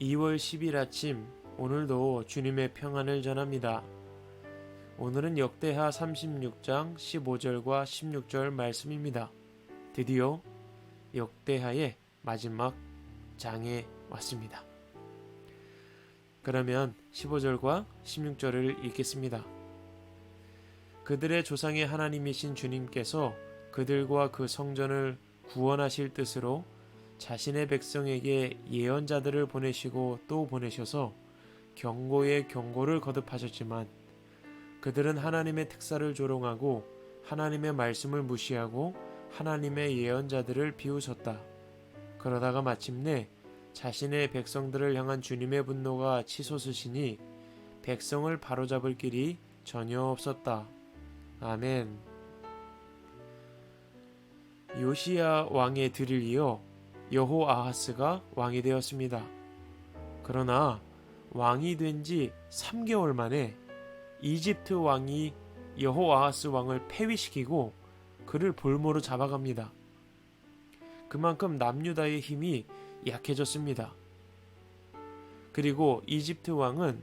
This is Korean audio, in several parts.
2월 10일 아침, 오늘도 주님의 평안을 전합니다. 오늘은 역대하 36장 15절과 16절 말씀입니다. 드디어 역대하의 마지막 장에 왔습니다. 그러면 15절과 16절을 읽겠습니다. 그들의 조상의 하나님이신 주님께서 그들과 그 성전을 구원하실 뜻으로 자신의 백성에게 예언자들을 보내시고 또 보내셔서 경고에 경고를 거듭하셨지만 그들은 하나님의 특사를 조롱하고 하나님의 말씀을 무시하고 하나님의 예언자들을 비웃었다. 그러다가 마침내 자신의 백성들을 향한 주님의 분노가 치솟으시니 백성을 바로잡을 길이 전혀 없었다. 아멘. 요시야 왕의 들을 이어 여호아하스가 왕이 되었습니다. 그러나 왕이 된 지 3개월 만에 이집트 왕이 여호아하스 왕을 폐위시키고 그를 볼모로 잡아갑니다. 그만큼 남유다의 힘이 약해졌습니다. 그리고 이집트 왕은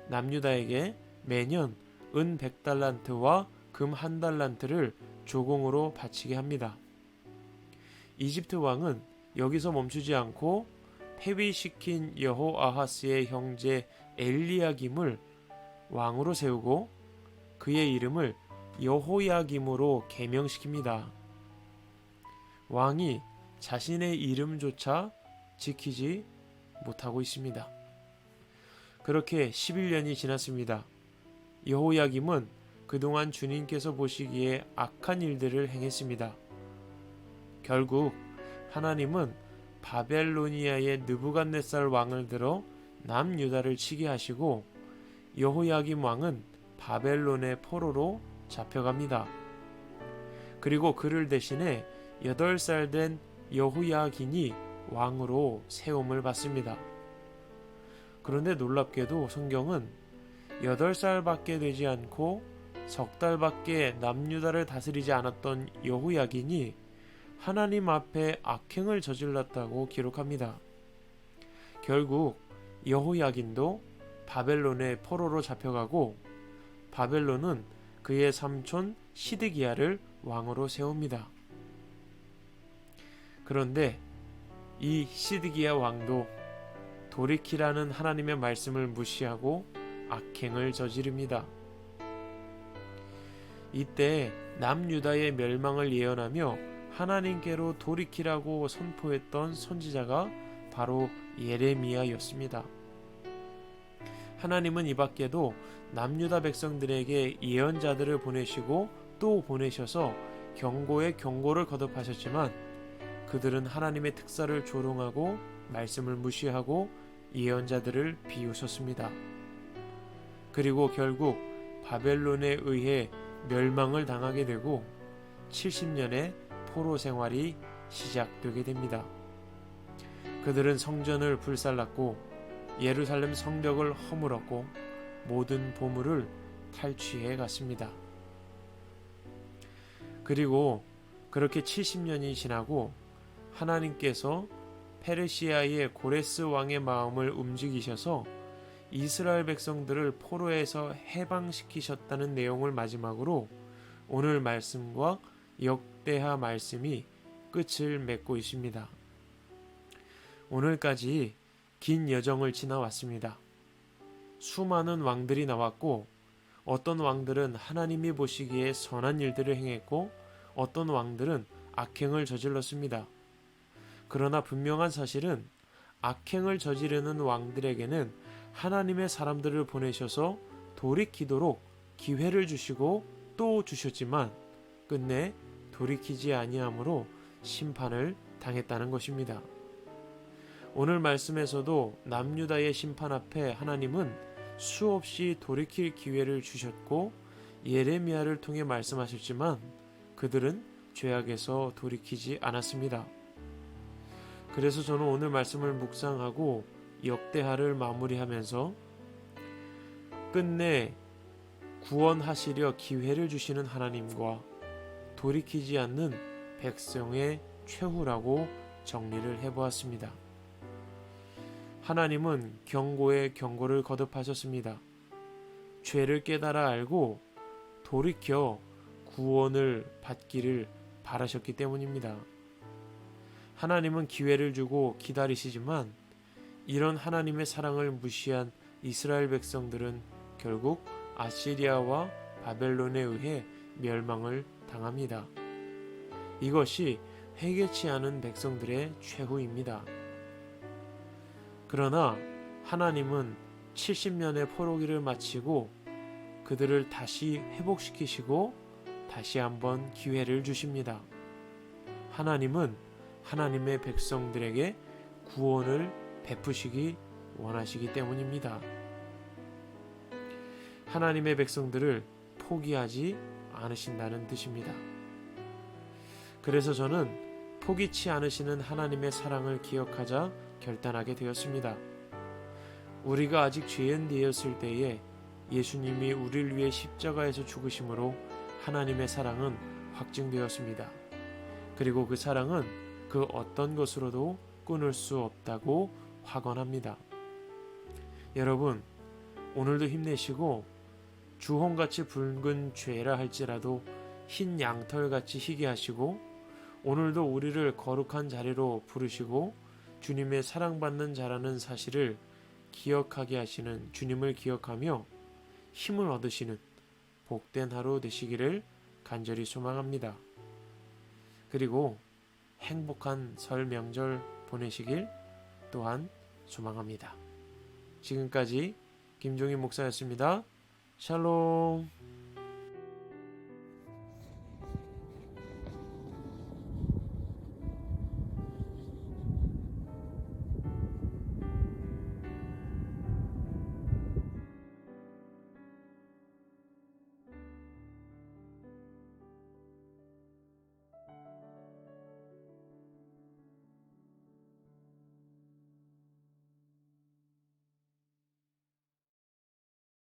남유다에게 매년 은 100달란트와 금 1달란트를 조공으로 바치게 합니다. 이집트 왕은 여기서 멈추지 않고 폐위시킨 여호아하스의 형제 엘리야김을 왕으로 세우고 그의 이름을 여호야김으로 개명시킵니다. 왕이 자신의 이름조차 지키지 못하고 있습니다. 그렇게 11년이 지났습니다. 여호야김은 그동안 주님께서 보시기에 악한 일들을 행했습니다. 결국 하나님은 바벨로니아의 느부갓네살 왕을 들어 남유다를 치게 하시고 여호야김 왕은 바벨론의 포로로 잡혀갑니다. 그리고 그를 대신해 8살 된 여호야긴이 왕으로 세움을 받습니다. 그런데 놀랍게도 성경은 8살밖에 되지 않고 석 달밖에 남유다를 다스리지 않았던 여호야긴이 하나님 앞에 악행을 저질렀다고 기록합니다. 결국 여호야긴도 바벨론의 포로로 잡혀가고 바벨론은 그의 삼촌 시드기야를 왕으로 세웁니다. 그런데 이 시드기야 왕도 돌이키라는 하나님의 말씀을 무시하고 악행을 저지릅니다. 이때 남유다의 멸망을 예언하며 하나님께로 돌이키라고 선포했던 선지자가 바로 예레미야였습니다. 하나님은 이 밖에도 남유다 백성들에게 예언자들을 보내시고 또 보내셔서 경고에 경고를 거듭하셨지만 그들은 하나님의 특사를 조롱하고 말씀을 무시하고 예언자들을 비웃었습니다. 그리고 결국 바벨론에 의해 멸망을 당하게 되고 70년의 포로 생활이 시작되게 됩니다. 그들은 성전을 불살랐고 예루살렘 성벽을 허물었고 모든 보물을 탈취해 갔습니다. 그리고 그렇게 70년이 지나고 하나님께서 페르시아의 고레스 왕의 마음을 움직이셔서 이스라엘 백성들을 포로에서 해방시키셨다는 내용을 마지막으로 오늘 말씀과 역대하 말씀이 끝을 맺고 있습니다. 오늘까지 긴 여정을 지나왔습니다. 수많은 왕들이 나왔고 어떤 왕들은 하나님이 보시기에 선한 일들을 행했고 어떤 왕들은 악행을 저질렀습니다. 그러나 분명한 사실은 악행을 저지르는 왕들에게는 하나님의 사람들을 보내셔서 돌이키도록 기회를 주시고 또 주셨지만 끝내 돌이키지 아니함으로 심판을 당했다는 것입니다. 오늘 말씀에서도 남유다의 심판 앞에 하나님은 수없이 돌이킬 기회를 주셨고 예레미야를 통해 말씀하셨지만 그들은 죄악에서 돌이키지 않았습니다. 그래서 저는 오늘 말씀을 묵상하고 역대하를 마무리하면서 끝내 구원하시려 기회를 주시는 하나님과 돌이키지 않는 백성의 최후라고 정리를 해보았습니다. 하나님은 경고에 경고를 거듭하셨습니다. 죄를 깨달아 알고 돌이켜 구원을 받기를 바라셨기 때문입니다. 하나님은 기회를 주고 기다리시지만 이런 하나님의 사랑을 무시한 이스라엘 백성들은 결국 아시리아와 바벨론에 의해 멸망을 당합니다. 이것이 회개치 않은 백성들의 최후입니다. 그러나 하나님은 70년의 포로기를 마치고 그들을 다시 회복시키시고 다시 한번 기회를 주십니다. 하나님은 하나님의 백성들에게 구원을 베푸시기 원하시기 때문입니다. 하나님의 백성들을 포기하지 않으신다는 뜻입니다. 그래서 저는 포기치 않으시는 하나님의 사랑을 기억하자 결단하게 되었습니다. 우리가 아직 죄인 되었을 때에 예수님이 우리를 위해 십자가에서 죽으심으로 하나님의 사랑은 확증되었습니다. 그리고 그 사랑은 그 어떤 것으로도 끊을 수 없다고 확언합니다. 여러분, 오늘도 힘내시고 주홍같이 붉은 죄라 할지라도 흰 양털같이 희게 하시고 오늘도 우리를 거룩한 자리로 부르시고 주님의 사랑받는 자라는 사실을 기억하게 하시는 주님을 기억하며 힘을 얻으시는 복된 하루 되시기를 간절히 소망합니다. 그리고 행복한 설 명절 보내시길 또한 소망합니다. 지금까지 김종인 목사였습니다. 샬롬.